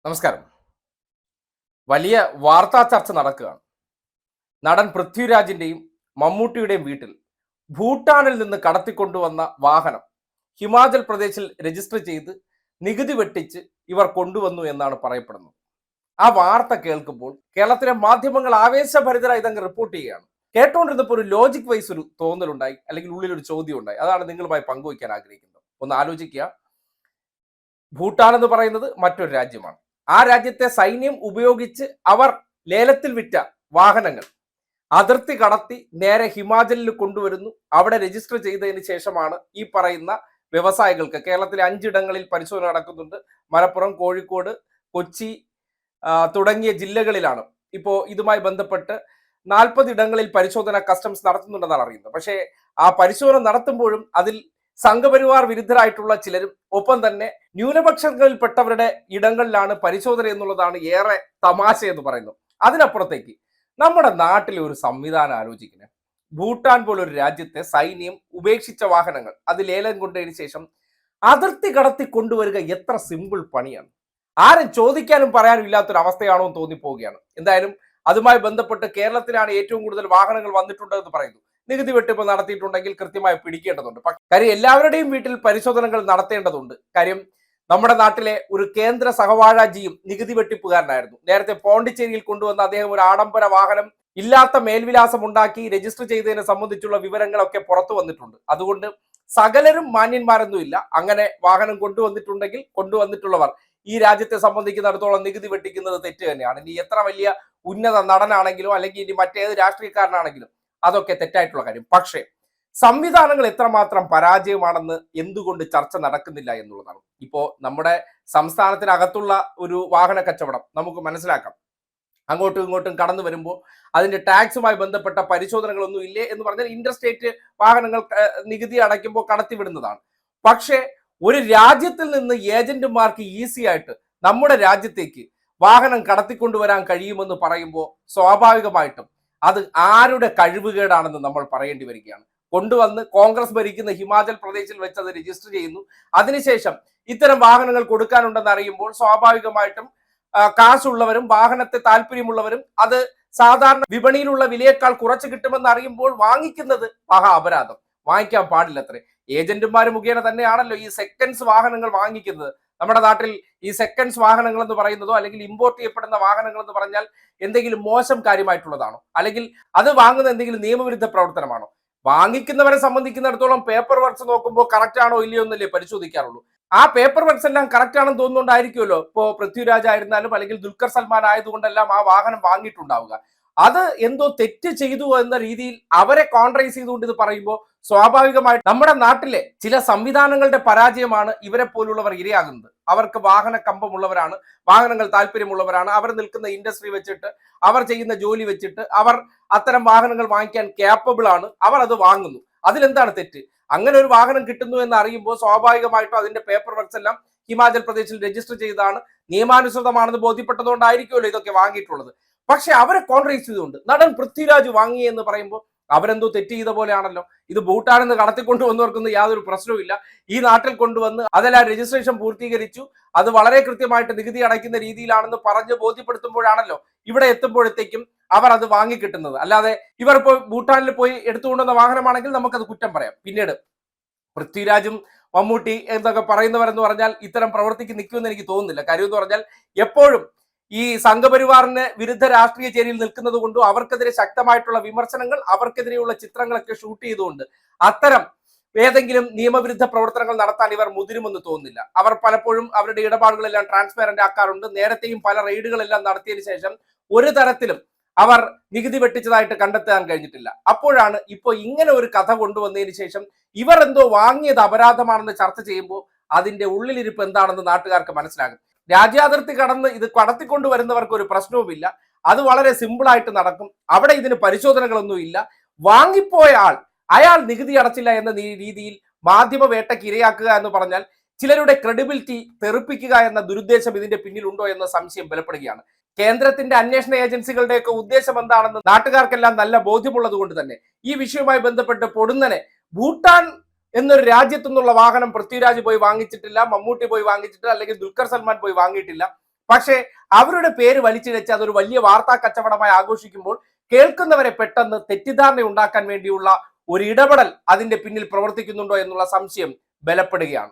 നമസ്കാരം. വലിയ വാർത്താ ചർച്ച നടക്കുകയാണ്. നടൻ പൃഥ്വിരാജിന്റെയും മമ്മൂട്ടിയുടെയും വീട്ടിൽ ഭൂട്ടാനിൽ നിന്ന് കടത്തിക്കൊണ്ടുവന്ന വാഹനം ഹിമാചൽ പ്രദേശിൽ രജിസ്റ്റർ ചെയ്ത് നികുതി വെട്ടിച്ച് ഇവർ കൊണ്ടുവന്നു എന്നാണ് പറയപ്പെടുന്നത്. ആ വാർത്ത കേൾക്കുമ്പോൾ കേരളത്തിലെ മാധ്യമങ്ങൾ ആവേശഭരിതരായി ഇതങ്ങ് റിപ്പോർട്ട് ചെയ്യുകയാണ്. കേട്ടുകൊണ്ടിരുന്നപ്പോൾ ഒരു ലോജിക് വൈസ് ഒരു തോന്നലുണ്ടായി, അല്ലെങ്കിൽ ഉള്ളിലൊരു ചോദ്യം ഉണ്ടായി. അതാണ് നിങ്ങളുമായി പങ്കുവയ്ക്കാൻ ആഗ്രഹിക്കുന്നത്. ഒന്ന് ആലോചിക്കുക. ഭൂട്ടാൻ എന്ന് പറയുന്നത് മറ്റൊരു രാജ്യമാണ്. ആ രാജ്യത്തെ സൈന്യം ഉപയോഗിച്ച് അവർ ലേലത്തിൽ വിറ്റ വാഹനങ്ങൾ അതിർത്തി കടത്തി നേരെ ഹിമാചലിൽ കൊണ്ടുവരുന്നു. അവിടെ രജിസ്റ്റർ ചെയ്തതിന് ശേഷമാണ് ഈ പറയുന്ന വ്യവസായികൾക്ക് കേരളത്തിലെ 5 ഇടങ്ങളിൽ പരിശോധന നടക്കുന്നുണ്ട്. മലപ്പുറം, കോഴിക്കോട്, കൊച്ചി തുടങ്ങിയ ജില്ലകളിലാണ് ഇപ്പോൾ ഇതുമായി ബന്ധപ്പെട്ട് 40 ഇടങ്ങളിൽ പരിശോധന കസ്റ്റംസ് നടത്തുന്നുണ്ടെന്നാണ് അറിയുന്നത്. പക്ഷേ ആ പരിശോധന നടത്തുമ്പോഴും അതിൽ സംഘപരിവാർ വിരുദ്ധരായിട്ടുള്ള ചിലരും ഒപ്പം തന്നെ ന്യൂനപക്ഷങ്ങളിൽപ്പെട്ടവരുടെ ഇടങ്ങളിലാണ് പരിശോധന എന്നുള്ളതാണ് ഏറെ തമാശ എന്ന് പറയുന്നത്. അതിനപ്പുറത്തേക്ക് നമ്മുടെ നാട്ടിലെ ഒരു സംവിധാനം ആലോചിക്കുന്നത്, ഭൂട്ടാൻ പോലൊരു രാജ്യത്തെ സൈന്യം ഉപേക്ഷിച്ച വാഹനങ്ങൾ അത് ലേലം കൊണ്ടതിന് ശേഷം അതിർത്തി കടത്തി കൊണ്ടുവരിക എത്ര സിമ്പിൾ പണിയാണ്. ആരും ചോദിക്കാനും പറയാനും ഇല്ലാത്തൊരവസ്ഥയാണോ എന്ന് തോന്നിപ്പോവുകയാണ്. എന്തായാലും അതുമായി ബന്ധപ്പെട്ട് കേരളത്തിലാണ് ഏറ്റവും കൂടുതൽ വാഹനങ്ങൾ വന്നിട്ടുണ്ടെന്ന് പറയുന്നു. നികുതി വെട്ടിപ്പ് നടത്തിയിട്ടുണ്ടെങ്കിൽ കൃത്യമായി പിടിക്കേണ്ടതുണ്ട്. കാര്യം എല്ലാവരുടെയും വീട്ടിൽ പരിശോധനകൾ നടത്തേണ്ടതുണ്ട്. കാര്യം നമ്മുടെ നാട്ടിലെ ഒരു കേന്ദ്ര സഹവാഴാജിയും നികുതി വെട്ടിപ്പുകാരനായിരുന്നു. നേരത്തെ പോണ്ടിച്ചേരിയിൽ കൊണ്ടുവന്ന അദ്ദേഹം ഒരു ആഡംബര വാഹനം ഇല്ലാത്ത മേൽവിലാസം ഉണ്ടാക്കി രജിസ്റ്റർ ചെയ്തതിനെ സംബന്ധിച്ചുള്ള വിവരങ്ങളൊക്കെ പുറത്തു വന്നിട്ടുണ്ട്. അതുകൊണ്ട് സകലരും മാന്യന്മാരൊന്നുമില്ല. അങ്ങനെ വാഹനം കൊണ്ടുവന്നിട്ടുണ്ടെങ്കിൽ കൊണ്ടുവന്നിട്ടുള്ളവർ ഈ രാജ്യത്തെ സംബന്ധിക്കുന്നിടത്തോളം നികുതി വെട്ടിക്കുന്നത് തെറ്റ് തന്നെയാണ്. ഇനി എത്ര വലിയ ഉന്നത നടനാണെങ്കിലോ അല്ലെങ്കിൽ ഇനി മറ്റേത് രാഷ്ട്രീയക്കാരനാണെങ്കിലും അതൊക്കെ തെറ്റായിട്ടുള്ള കാര്യം. പക്ഷേ സംവിധാനങ്ങൾ എത്രമാത്രം പരാജയമാണെന്ന് എന്തുകൊണ്ട് ചർച്ച നടക്കുന്നില്ല എന്നുള്ളതാണ്. ഇപ്പോ നമ്മുടെ സംസ്ഥാനത്തിനകത്തുള്ള ഒരു വാഹന കച്ചവടം നമുക്ക് മനസ്സിലാക്കാം. അങ്ങോട്ടും ഇങ്ങോട്ടും കടന്നു വരുമ്പോൾ അതിന്റെ ടാക്സുമായി ബന്ധപ്പെട്ട പരിശോധനകളൊന്നും ഇല്ലേ എന്ന് പറഞ്ഞാൽ ഇന്റർസ്റ്റേറ്റ് വാഹനങ്ങൾ നികുതി അടയ്ക്കുമ്പോൾ കടത്തിവിടുന്നതാണ്. പക്ഷേ ഒരു രാജ്യത്തിൽ നിന്ന് ഏജന്റുമാർക്ക് ഈസി ആയിട്ട് നമ്മുടെ രാജ്യത്തേക്ക് വാഹനം കടത്തിക്കൊണ്ടുവരാൻ കഴിയുമെന്ന് പറയുമ്പോൾ സ്വാഭാവികമായിട്ടും അത് ആരുടെ കഴിവുകേടാണെന്ന് നമ്മൾ പറയേണ്ടി വരികയാണ്. കൊണ്ടുവന്ന് കോൺഗ്രസ് ഭരിക്കുന്ന ഹിമാചൽ പ്രദേശിൽ വെച്ച് അത് രജിസ്റ്റർ ചെയ്യുന്നു. അതിനുശേഷം ഇത്തരം വാഹനങ്ങൾ കൊടുക്കാനുണ്ടെന്ന് അറിയുമ്പോൾ സ്വാഭാവികമായിട്ടും കാശുള്ളവരും വാഹനത്തെ താല്പര്യമുള്ളവരും അത് സാധാരണ വിപണിയിലുള്ള വിലയേക്കാൾ കുറച്ച് കിട്ടുമെന്ന് അറിയുമ്പോൾ വാങ്ങിക്കുന്നത് മഹാ അപരാധം. വാങ്ങിക്കാൻ പാടില്ലത്രേ. ഏജന്റുമാർ മുഖേന തന്നെയാണല്ലോ ഈ സെക്കൻഡ്സ് വാഹനങ്ങൾ വാങ്ങിക്കുന്നത്. നമ്മുടെ നാട്ടിൽ ഈ സെക്കൻഡ്സ് വാഹനങ്ങൾ എന്ന് പറയുന്നതോ അല്ലെങ്കിൽ ഇമ്പോർട്ട് ചെയ്യപ്പെടുന്ന വാഹനങ്ങൾ എന്ന് പറഞ്ഞാൽ എന്തെങ്കിലും മോശം കാര്യമായിട്ടുള്ളതാണോ, അല്ലെങ്കിൽ അത് വാങ്ങുന്ന എന്തെങ്കിലും നിയമവിരുദ്ധ പ്രവർത്തനമാണോ? വാങ്ങിക്കുന്നവരെ സംബന്ധിക്കുന്നിടത്തോളം പേപ്പർ വർക്ക്സ് നോക്കുമ്പോൾ കറക്റ്റ് ആണോ ഇല്ലയോ എന്നല്ലേ പരിശോധിക്കാറുള്ളൂ. ആ പേപ്പർ വർക്ക്സ് എല്ലാം കറക്റ്റ് ആണെന്ന് തോന്നുന്നുണ്ടായിരിക്കുമല്ലോ ഇപ്പോ പൃഥ്വിരാജ് ആയിരുന്നാലും അല്ലെങ്കിൽ ദുൽഖർ സൽമാൻ ആയതുകൊണ്ടെല്ലാം ആ വാഹനം വാങ്ങിയിട്ടുണ്ടാവുക. അത് എന്തോ തെറ്റ് ചെയ്തു എന്ന രീതിയിൽ അവരെ കോൺട്രൈസ് ചെയ്തുകൊണ്ട് ഇത് പറയുമ്പോൾ സ്വാഭാവികമായിട്ട് നമ്മുടെ നാട്ടിലെ ചില സംവിധാനങ്ങളുടെ പരാജയമാണ് ഇവരെ പോലുള്ളവർ ഇരയാകുന്നത്. അവർക്ക് വാഹന കമ്പമുള്ളവരാണ്, വാഹനങ്ങൾ താല്പര്യമുള്ളവരാണ്. അവർ നിൽക്കുന്ന ഇൻഡസ്ട്രി വെച്ചിട്ട്, അവർ ചെയ്യുന്ന ജോലി വെച്ചിട്ട് അവർ അത്തരം വാഹനങ്ങൾ വാങ്ങിക്കാൻ ക്യാപ്പബിൾ ആണ്. അവർ അത് വാങ്ങുന്നു. അതിലെന്താണ് തെറ്റ്? അങ്ങനെ ഒരു വാഹനം കിട്ടുന്നു എന്ന് അറിയുമ്പോൾ സ്വാഭാവികമായിട്ടും അതിന്റെ പേപ്പർ വർക്ക്സ് എല്ലാം ഹിമാചൽ പ്രദേശിൽ രജിസ്റ്റർ ചെയ്താണ്, നിയമാനുസൃതമാണെന്ന് ബോധ്യപ്പെട്ടതുകൊണ്ടായിരിക്കുമല്ലോ ഇതൊക്കെ വാങ്ങിയിട്ടുള്ളത്. പക്ഷെ അവരെ കോൺട്രൈസ് ചെയ്തുകൊണ്ട് നടൻ പൃഥ്വിരാജ് വാങ്ങി എന്ന് പറയുമ്പോൾ അവരെന്തോ തെറ്റ് ചെയ്ത പോലെയാണല്ലോ. ഇത് ഭൂട്ടാനിൽ നിന്ന് കടത്തിക്കൊണ്ടുവന്നവർക്കൊന്നും യാതൊരു പ്രശ്നവുമില്ല. ഈ നാട്ടിൽ കൊണ്ടുവന്ന് അതെല്ലാം രജിസ്ട്രേഷൻ പൂർത്തീകരിച്ചു, അത് വളരെ കൃത്യമായിട്ട് നികുതി അടയ്ക്കുന്ന രീതിയിലാണെന്ന് പറഞ്ഞ് ബോധ്യപ്പെടുത്തുമ്പോഴാണല്ലോ ഇവിടെ എത്തുമ്പോഴത്തേക്കും അവർ അത് വാങ്ങിക്കിട്ടുന്നത്. അല്ലാതെ ഇവർ ഇപ്പോൾ ഭൂട്ടാനിൽ പോയി എടുത്തുകൊണ്ടുവന്ന വാഹനമാണെങ്കിൽ നമുക്കത് കുറ്റം പറയാം. പിന്നീട് പൃഥ്വിരാജും മമ്മൂട്ടി എന്നൊക്കെ പറയുന്നവരെന്ന് പറഞ്ഞാൽ ഇത്തരം പ്രവൃത്തിക്ക് നിൽക്കുമെന്ന് എനിക്ക് തോന്നുന്നില്ല. കാര്യം എന്ന് പറഞ്ഞാൽ എപ്പോഴും ഈ സംഘപരിവാറിന് വിരുദ്ധ രാഷ്ട്രീയ ചേരിയിൽ നിൽക്കുന്നത് കൊണ്ടും അവർക്കെതിരെ ശക്തമായിട്ടുള്ള വിമർശനങ്ങൾ, അവർക്കെതിരെയുള്ള ചിത്രങ്ങളൊക്കെ ഷൂട്ട് ചെയ്തുകൊണ്ട് അത്തരം ഏതെങ്കിലും നിയമവിരുദ്ധ പ്രവർത്തനങ്ങൾ നടത്താൻ ഇവർ മുതിരുമെന്ന് തോന്നുന്നില്ല. അവർ പലപ്പോഴും അവരുടെ ഇടപാടുകളെല്ലാം ട്രാൻസ്പെറന്റ് ആക്കാറുണ്ട്. നേരത്തെയും പല റെയ്ഡുകളെല്ലാം നടത്തിയതിനു ശേഷം ഒരു തരത്തിലും അവർ നികുതി വെട്ടിച്ചതായിട്ട് കണ്ടെത്താൻ കഴിഞ്ഞിട്ടില്ല. അപ്പോഴാണ് ഇപ്പോൾ ഇങ്ങനെ ഒരു കഥ കൊണ്ടുവന്നതിന് ശേഷം ഇവർ എന്തോ വാങ്ങിയത് അപരാധമാണെന്ന് ചർച്ച ചെയ്യുമ്പോൾ അതിന്റെ ഉള്ളിലിരിപ്പ് എന്താണെന്ന് നാട്ടുകാർക്ക് മനസ്സിലാകും. രാജ്യാതിർത്തി കടന്ന് ഇത് കടത്തിക്കൊണ്ടുവരുന്നവർക്ക് ഒരു പ്രശ്നവുമില്ല. അത് വളരെ സിമ്പിളായിട്ട് നടക്കും. അവിടെ ഇതിന് പരിശോധനകളൊന്നും ഇല്ല. വാങ്ങിപ്പോയ ആൾ അയാൾ നികുതി അടച്ചില്ല എന്ന രീതിയിൽ മാധ്യമ വേട്ടയ്ക്ക് ഇരയാക്കുക എന്ന് പറഞ്ഞാൽ ചിലരുടെ ക്രെഡിബിലിറ്റി തെറിപ്പിക്കുക എന്ന ദുരുദ്ദേശം ഇതിന്റെ പിന്നിലുണ്ടോ എന്ന സംശയം ബലപ്പെടുകയാണ്. കേന്ദ്രത്തിന്റെ അന്വേഷണ ഏജൻസികളുടെയൊക്കെ ഉദ്ദേശം എന്താണെന്ന് നാട്ടുകാർക്കെല്ലാം നല്ല ബോധ്യമുള്ളത് കൊണ്ട് തന്നെ ഈ വിഷയവുമായി ബന്ധപ്പെട്ട് പൊടുന്നനെ ഭൂട്ടാൻ എന്നൊരു രാജ്യത്തു നിന്നുള്ള വാഹനം പൃഥ്വിരാജ് പോയി വാങ്ങിച്ചിട്ടില്ല, മമ്മൂട്ടി പോയി വാങ്ങിച്ചിട്ടില്ല, അല്ലെങ്കിൽ ദുൽഖർ സൽമാൻ പോയി വാങ്ങിയിട്ടില്ല. പക്ഷേ അവരുടെ പേര് വലിച്ചിഴച്ച് അതൊരു വലിയ വാർത്താ കച്ചവടമായി ആഘോഷിക്കുമ്പോൾ കേൾക്കുന്നവരെ പെട്ടെന്ന് തെറ്റിദ്ധാരണ ഉണ്ടാക്കാൻ വേണ്ടിയുള്ള ഒരു ഇടപെടൽ അതിന്റെ പിന്നിൽ പ്രവർത്തിക്കുന്നുണ്ടോ എന്നുള്ള സംശയം ബലപ്പെടുകയാണ്.